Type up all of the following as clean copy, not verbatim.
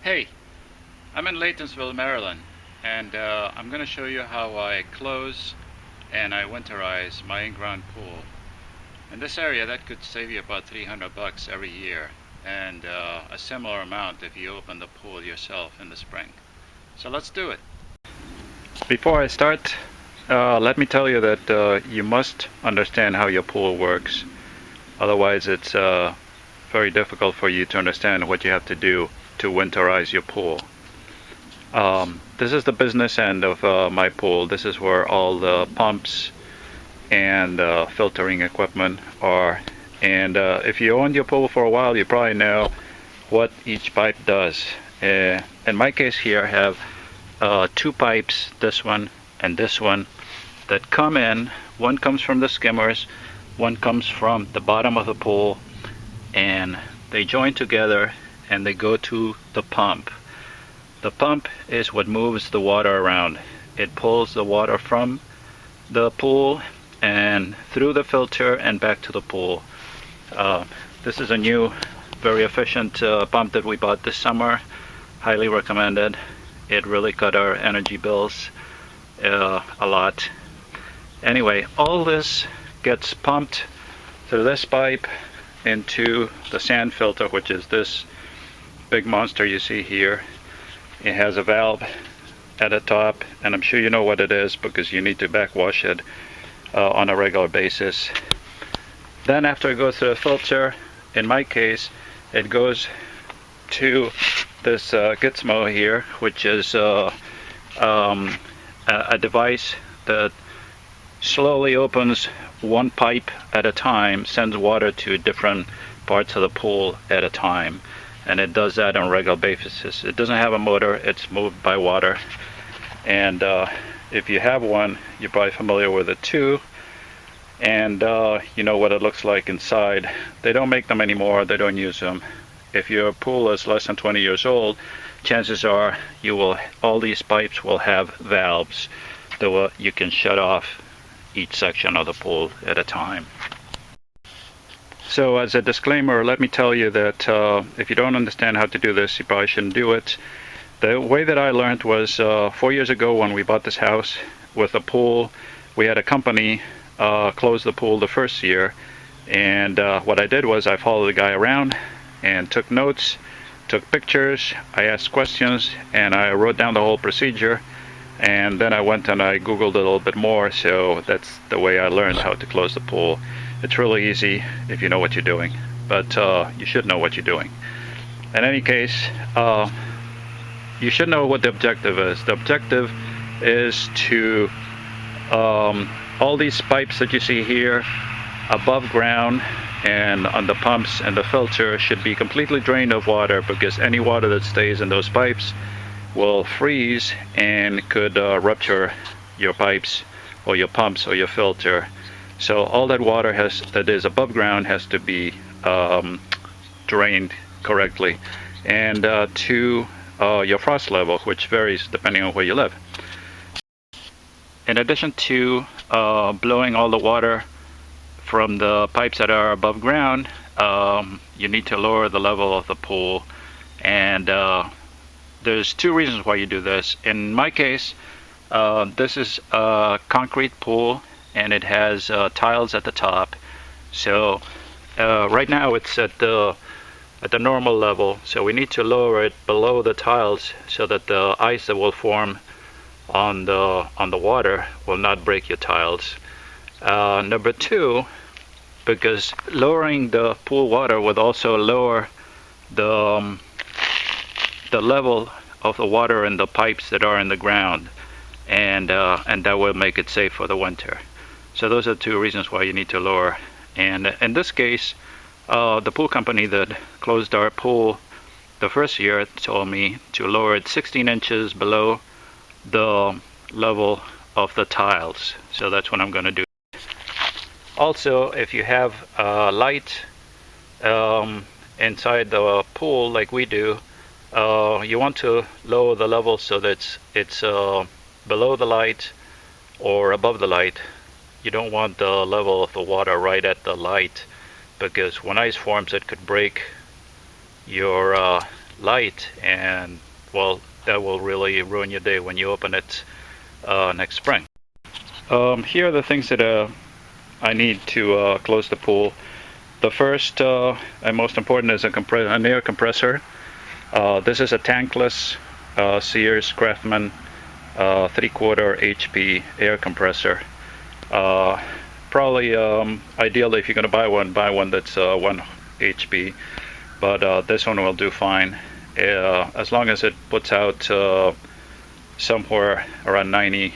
Hey, I'm in Laytonsville, Maryland, and I'm going to show you how I close and I winterize my in-ground pool. In this area, that could save you about 300 bucks every year, and a similar amount if you open the pool yourself in the spring. So let's do it. Before I start, let me tell you that you must understand how your pool works. Otherwise, it's very difficult for you to understand what you have to do to winterize your pool. This is the business end of my pool. This is where all the pumps and filtering equipment are. And if you owned your pool for a while, you probably know what each pipe does. In my case here, I have two pipes, this one and this one, that come in. One comes from the skimmers, one comes from the bottom of the pool, and they join together and they go to the pump. The pump is what moves the water around. It pulls the water from the pool and through the filter and back to the pool. This is a new, very efficient pump that we bought this summer. Highly recommended. It really cut our energy bills a lot. Anyway, all this gets pumped through this pipe into the sand filter, which is this big monster you see here. It has a valve at the top, and I'm sure you know what it is because you need to backwash it on a regular basis. Then after it goes through the filter, in my case, it goes to this gizmo here, which is a device that slowly opens one pipe at a time, sends water to different parts of the pool at a time, and it does that on a regular basis. It doesn't have a motor, it's moved by water, and if you have one, you're probably familiar with it too, and you know what it looks like inside. They don't make them anymore, they don't use them. If your pool is less than 20 years old, chances are all these pipes will have valves that you can shut off each section of the pool at a time. So as a disclaimer, let me tell you that if you don't understand how to do this, you probably shouldn't do it. The way that I learned was 4 years ago when we bought this house with a pool. We had a company close the pool the first year, and what I did was I followed the guy around and took notes, took pictures, I asked questions, and I wrote down the whole procedure, and then I went and I googled a little bit more. So that's the way I learned how to close the pool. It's really easy if you know what you're doing, but you should know what you're doing. In any case, you should know what the objective is. The objective is to all these pipes that you see here above ground and on the pumps and the filter should be completely drained of water, because any water that stays in those pipes will freeze and could rupture your pipes or your pumps or your filter. So all that water that is above ground has to be drained correctly, and to your frost level, which varies depending on where you live. In addition to blowing all the water from the pipes that are above ground, you need to lower the level of the pool, and there's two reasons why you do this. In my case, this is a concrete pool and it has tiles at the top. So right now it's at the normal level, so we need to lower it below the tiles so that the ice that will form on the water will not break your tiles. Number two, because lowering the pool water would also lower the level of the water in the pipes that are in the ground, and that will make it safe for the winter. So those are two reasons why you need to lower. And in this case, the pool company that closed our pool the first year told me to lower it 16 inches below the level of the tiles. So that's what I'm going to do. Also, if you have light inside the pool like we do, you want to lower the level so that it's below the light or above the light. You don't want the level of the water right at the light, because when ice forms it could break your light, and well, that will really ruin your day when you open it next spring. Here are the things that I need to close the pool. The first and most important is an air compressor. This is a tankless Sears Craftsman 3/4 HP air compressor. Probably ideally, if you're going to buy one that's 1 HP, but this one will do fine. As long as it puts out somewhere around 90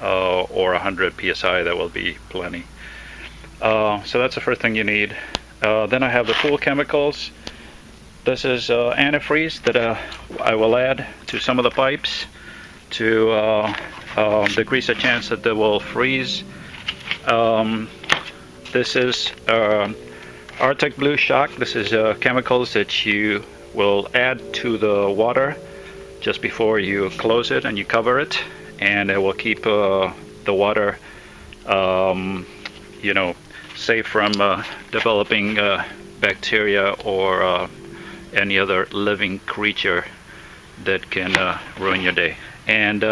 or 100 psi, that will be plenty. So that's the first thing you need. Then I have the pool chemicals. This is antifreeze that I will add to some of the pipes to decrease the chance that they will freeze. This is Arctic Blue Shock. This is chemicals that you will add to the water just before you close it and you cover it, and it will keep the water safe from developing bacteria or any other living creature that can ruin your day. And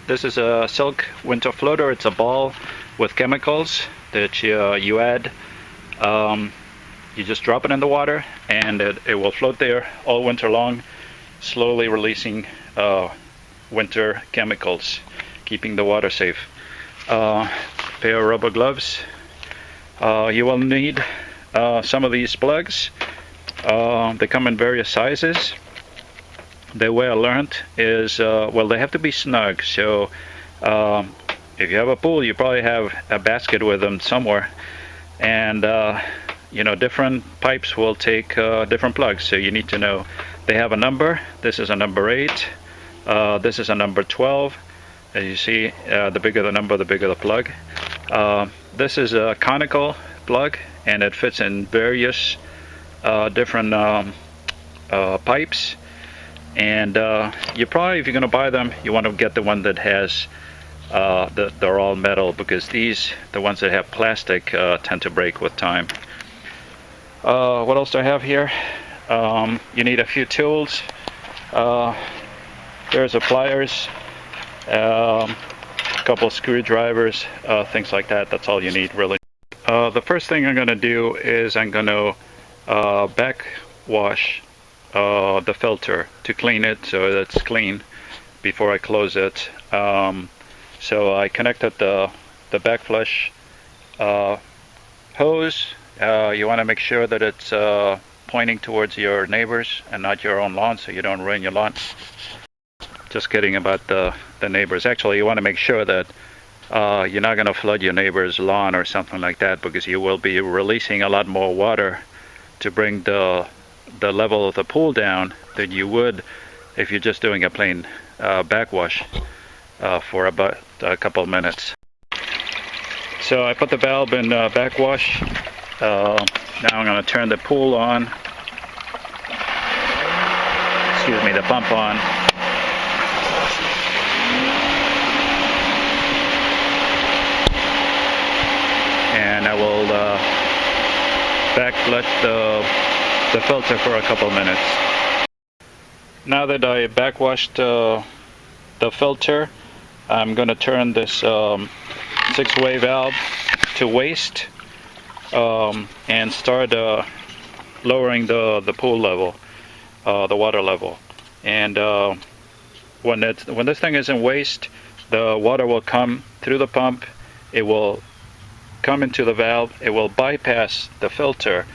this is a silk winter floater. It's a ball with chemicals that you add. You just drop it in the water, and it will float there all winter long, slowly releasing winter chemicals, keeping the water safe. Pair of rubber gloves. You will need some of these plugs. They come in various sizes. The way I learned is, well, they have to be snug. So if you have a pool, you probably have a basket with them somewhere. And different pipes will take different plugs. So you need to know they have a number. This is a number 8. This is a number 12. As you see, the bigger the number, the bigger the plug. This is a conical plug, and it fits in various different pipes. And you probably, if you're going to buy them, you want to get the one that has they're all metal, because the ones that have plastic tend to break with time. What else do I have here? You need a few tools. There's a pliers, a couple of screwdrivers, things like that. That's all you need, really. The first thing I'm going to do is I'm going to backwash the filter to clean it so that it's clean before I close it. So I connected the backflush hose. You want to make sure that it's pointing towards your neighbors and not your own lawn, so you don't ruin your lawn. Just kidding about the neighbors. Actually, you want to make sure that you're not going to flood your neighbor's lawn or something like that, because you will be releasing a lot more water to bring the level of the pool down than you would if you're just doing a plain backwash for about a couple of minutes. So I put the valve in backwash. Now I'm going to turn the pool on. Excuse me, the pump on. And I will backflush the filter for a couple minutes. Now that I backwashed the filter, I'm going to turn this 6-way valve to waste and start lowering the pool level, the water level. And when this thing is in waste, the water will come through the pump. It will come into the valve. It will bypass the filter,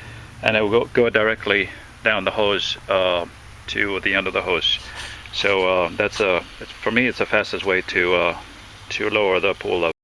and it will go directly down the hose to the end of the hose. So for me, it's the fastest way to lower the pool level.